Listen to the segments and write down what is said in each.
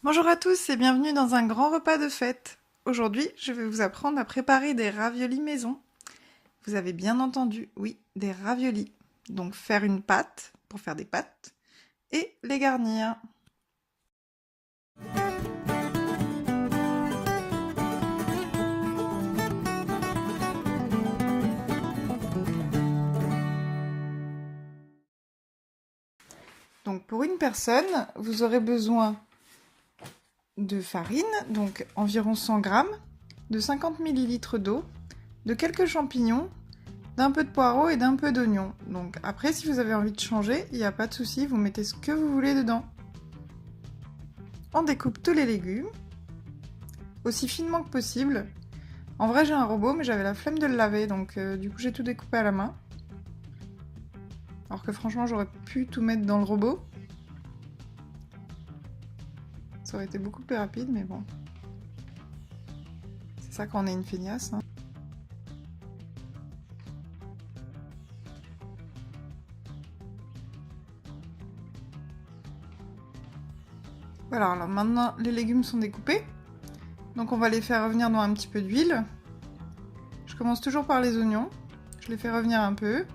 Bonjour à tous et bienvenue dans un grand repas de fête. Aujourd'hui, je vais vous apprendre à préparer des raviolis maison. Vous avez bien entendu, oui, des raviolis. Donc faire une pâte pour faire des pâtes et les garnir. Donc pour une personne, vous aurez besoin de farine, donc environ 100 grammes, de 50 ml d'eau, de quelques champignons, d'un peu de poireaux et d'un peu d'oignon. Donc après, si vous avez envie de changer, il n'y a pas de souci, vous mettez ce que vous voulez dedans. On découpe tous les légumes, aussi finement que possible. En vrai, j'ai un robot, mais j'avais la flemme de le laver, donc du coup, j'ai tout découpé à la main. Alors que franchement, j'aurais pu tout mettre dans le robot. Ça aurait été beaucoup plus rapide, mais bon. C'est ça quand on est une feignasse, hein. Voilà, alors maintenant, les légumes sont découpés. Donc on va les faire revenir dans un petit peu d'huile. Je commence toujours par les oignons. Je les fais revenir un peu.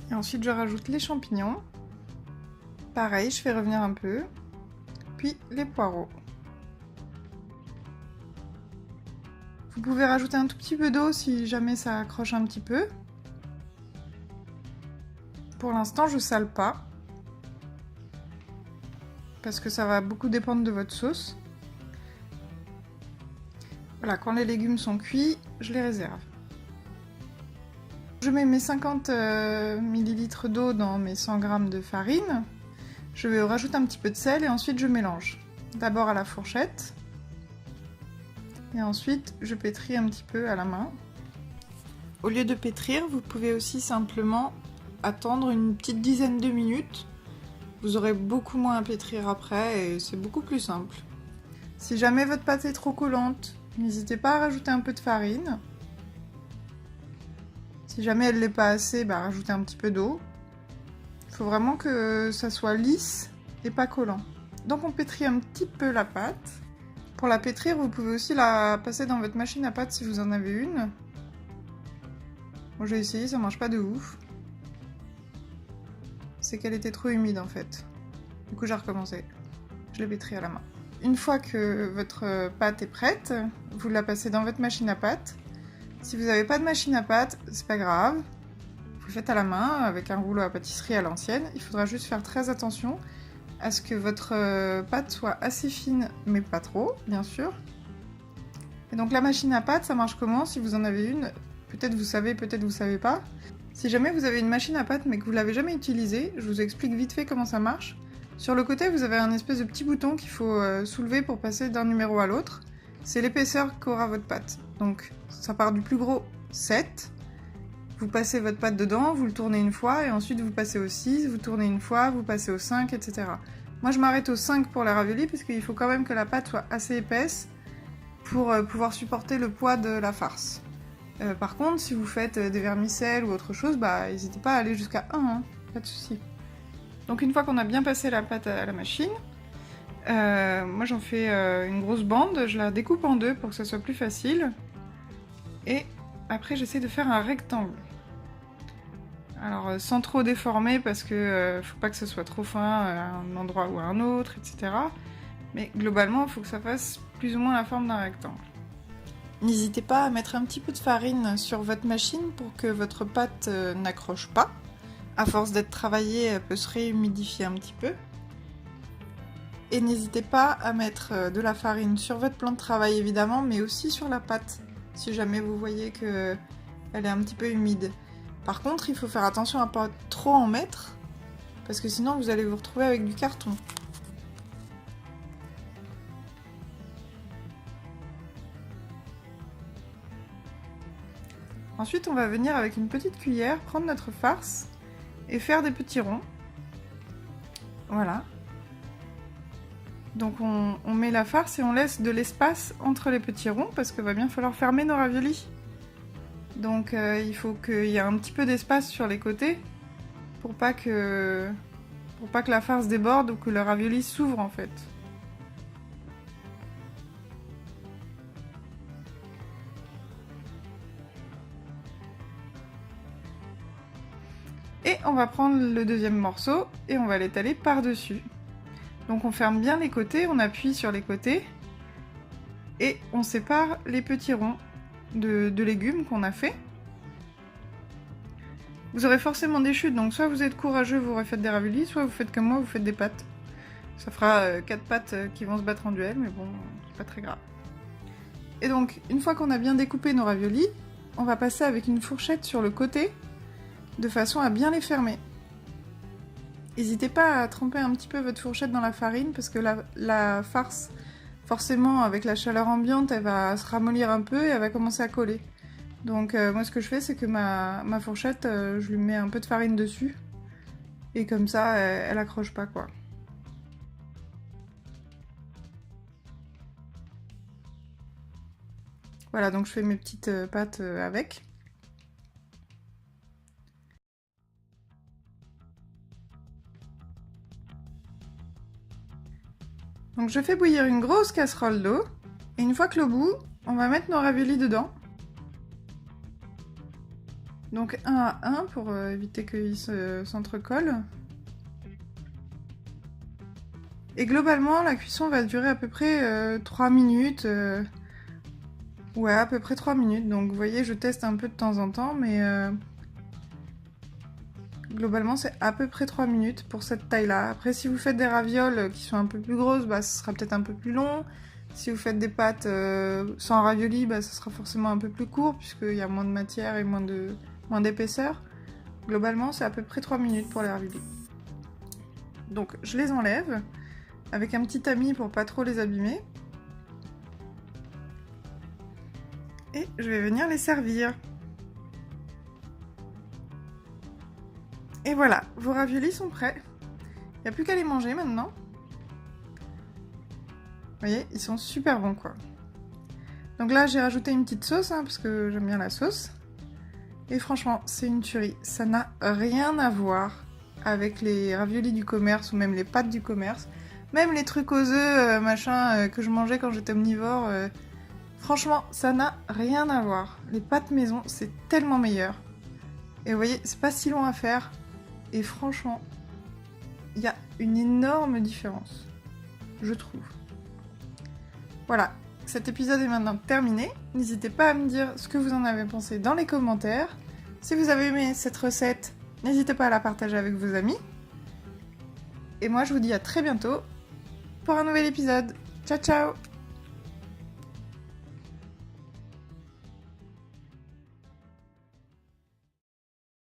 Et ensuite, je rajoute les champignons. Pareil, je fais revenir un peu. Puis les poireaux. Vous pouvez rajouter un tout petit peu d'eau si jamais ça accroche un petit peu. Pour l'instant, je sale pas. Parce que ça va beaucoup dépendre de votre sauce. Voilà, quand les légumes sont cuits, je les réserve. Je mets mes 50 ml d'eau dans mes 100 g de farine. Je vais rajouter un petit peu de sel et ensuite je mélange. D'abord à la fourchette. Et ensuite, je pétris un petit peu à la main. Au lieu de pétrir, vous pouvez aussi simplement attendre une petite dizaine de minutes. Vous aurez beaucoup moins à pétrir après et c'est beaucoup plus simple. Si jamais votre pâte est trop collante, n'hésitez pas à rajouter un peu de farine. Si jamais elle l'est pas assez, rajoutez un petit peu d'eau. Il faut vraiment que ça soit lisse et pas collant. Donc on pétrit un petit peu la pâte. Pour la pétrir, vous pouvez aussi la passer dans votre machine à pâte si vous en avez une. Moi j'ai essayé, ça marche pas de ouf. C'est qu'elle était trop humide en fait. Du coup j'ai recommencé. Je l'ai pétrie à la main. Une fois que votre pâte est prête, vous la passez dans votre machine à pâte. Si vous n'avez pas de machine à pâte, c'est pas grave. Vous le faites à la main avec un rouleau à pâtisserie à l'ancienne. Il faudra juste faire très attention à ce que votre pâte soit assez fine, mais pas trop, bien sûr. Et donc la machine à pâte, ça marche comment? Si vous en avez une, peut-être vous savez, peut-être vous savez pas. Si jamais vous avez une machine à pâte mais que vous l'avez jamais utilisée, je vous explique vite fait comment ça marche. Sur le côté, vous avez un espèce de petit bouton qu'il faut soulever pour passer d'un numéro à l'autre. C'est l'épaisseur qu'aura votre pâte. Donc ça part du plus gros 7. Vous passez votre pâte dedans, vous le tournez une fois, et ensuite vous passez au 6, vous tournez une fois, vous passez au 5, etc. Moi je m'arrête au 5 pour la raviolis, parce qu'il faut quand même que la pâte soit assez épaisse pour pouvoir supporter le poids de la farce. Par contre, si vous faites des vermicelles ou autre chose, n'hésitez pas à aller jusqu'à 1, hein, pas de souci. Donc une fois qu'on a bien passé la pâte à la machine, moi j'en fais une grosse bande, je la découpe en deux pour que ça soit plus facile. Et après j'essaie de faire un rectangle. Alors sans trop déformer parce que faut pas que ce soit trop fin à un endroit ou à un autre, etc. Mais globalement il faut que ça fasse plus ou moins la forme d'un rectangle. N'hésitez pas à mettre un petit peu de farine sur votre machine pour que votre pâte n'accroche pas. À force d'être travaillée, elle peut se réhumidifier un petit peu. Et n'hésitez pas à mettre de la farine sur votre plan de travail évidemment, mais aussi sur la pâte, si jamais vous voyez qu'elle est un petit peu humide. Par contre, il faut faire attention à ne pas trop en mettre, parce que sinon vous allez vous retrouver avec du carton. Ensuite, on va venir avec une petite cuillère, prendre notre farce et faire des petits ronds. Voilà. Donc on met la farce et on laisse de l'espace entre les petits ronds, parce qu'il va bien falloir fermer nos raviolis. Donc il faut qu'il y ait un petit peu d'espace sur les côtés, pour pas que pour pas que la farce déborde ou que le ravioli s'ouvre en fait. Et on va prendre le deuxième morceau et on va l'étaler par-dessus. Donc on ferme bien les côtés, on appuie sur les côtés et on sépare les petits ronds de légumes qu'on a fait. Vous aurez forcément des chutes, donc soit vous êtes courageux, vous refaites des raviolis, soit vous faites comme moi, vous faites des pâtes. Ça fera 4 pâtes qui vont se battre en duel, mais bon, c'est pas très grave. Et donc, une fois qu'on a bien découpé nos raviolis, on va passer avec une fourchette sur le côté, de façon à bien les fermer. N'hésitez pas à tremper un petit peu votre fourchette dans la farine, parce que la farce, forcément, avec la chaleur ambiante, elle va se ramollir un peu et elle va commencer à coller. Donc moi ce que je fais c'est que ma fourchette, je lui mets un peu de farine dessus. Et comme ça, elle accroche pas quoi. Voilà, donc je fais mes petites pâtes avec. Donc je fais bouillir une grosse casserole d'eau. Et une fois que l'eau bout, on va mettre nos raviolis dedans. Donc un à un pour éviter qu'ils s'entrecollent. Et globalement, la cuisson va durer à peu près 3 minutes. Ouais, à peu près 3 minutes. Donc vous voyez, je teste un peu de temps en temps, mais globalement c'est à peu près 3 minutes pour cette taille-là. Après, si vous faites des ravioles qui sont un peu plus grosses, bah, ce sera peut-être un peu plus long. Si vous faites des pâtes sans ravioli, bah, ça sera forcément un peu plus court, puisqu'il y a moins de matière et moins d'épaisseur. Globalement, c'est à peu près 3 minutes pour les raviolis. Donc, je les enlève avec un petit tamis pour pas trop les abîmer. Et je vais venir les servir. Et voilà, vos raviolis sont prêts. Il n'y a plus qu'à les manger maintenant. Vous voyez, ils sont super bons quoi. Donc là, j'ai rajouté une petite sauce, hein, parce que j'aime bien la sauce. Et franchement, c'est une tuerie. Ça n'a rien à voir avec les raviolis du commerce ou même les pâtes du commerce. Même les trucs aux œufs, machin, que je mangeais quand j'étais omnivore. Franchement, ça n'a rien à voir. Les pâtes maison, c'est tellement meilleur. Et vous voyez, c'est pas si long à faire. Et franchement, il y a une énorme différence, je trouve. Voilà, cet épisode est maintenant terminé. N'hésitez pas à me dire ce que vous en avez pensé dans les commentaires. Si vous avez aimé cette recette, n'hésitez pas à la partager avec vos amis. Et moi, je vous dis à très bientôt pour un nouvel épisode. Ciao, ciao!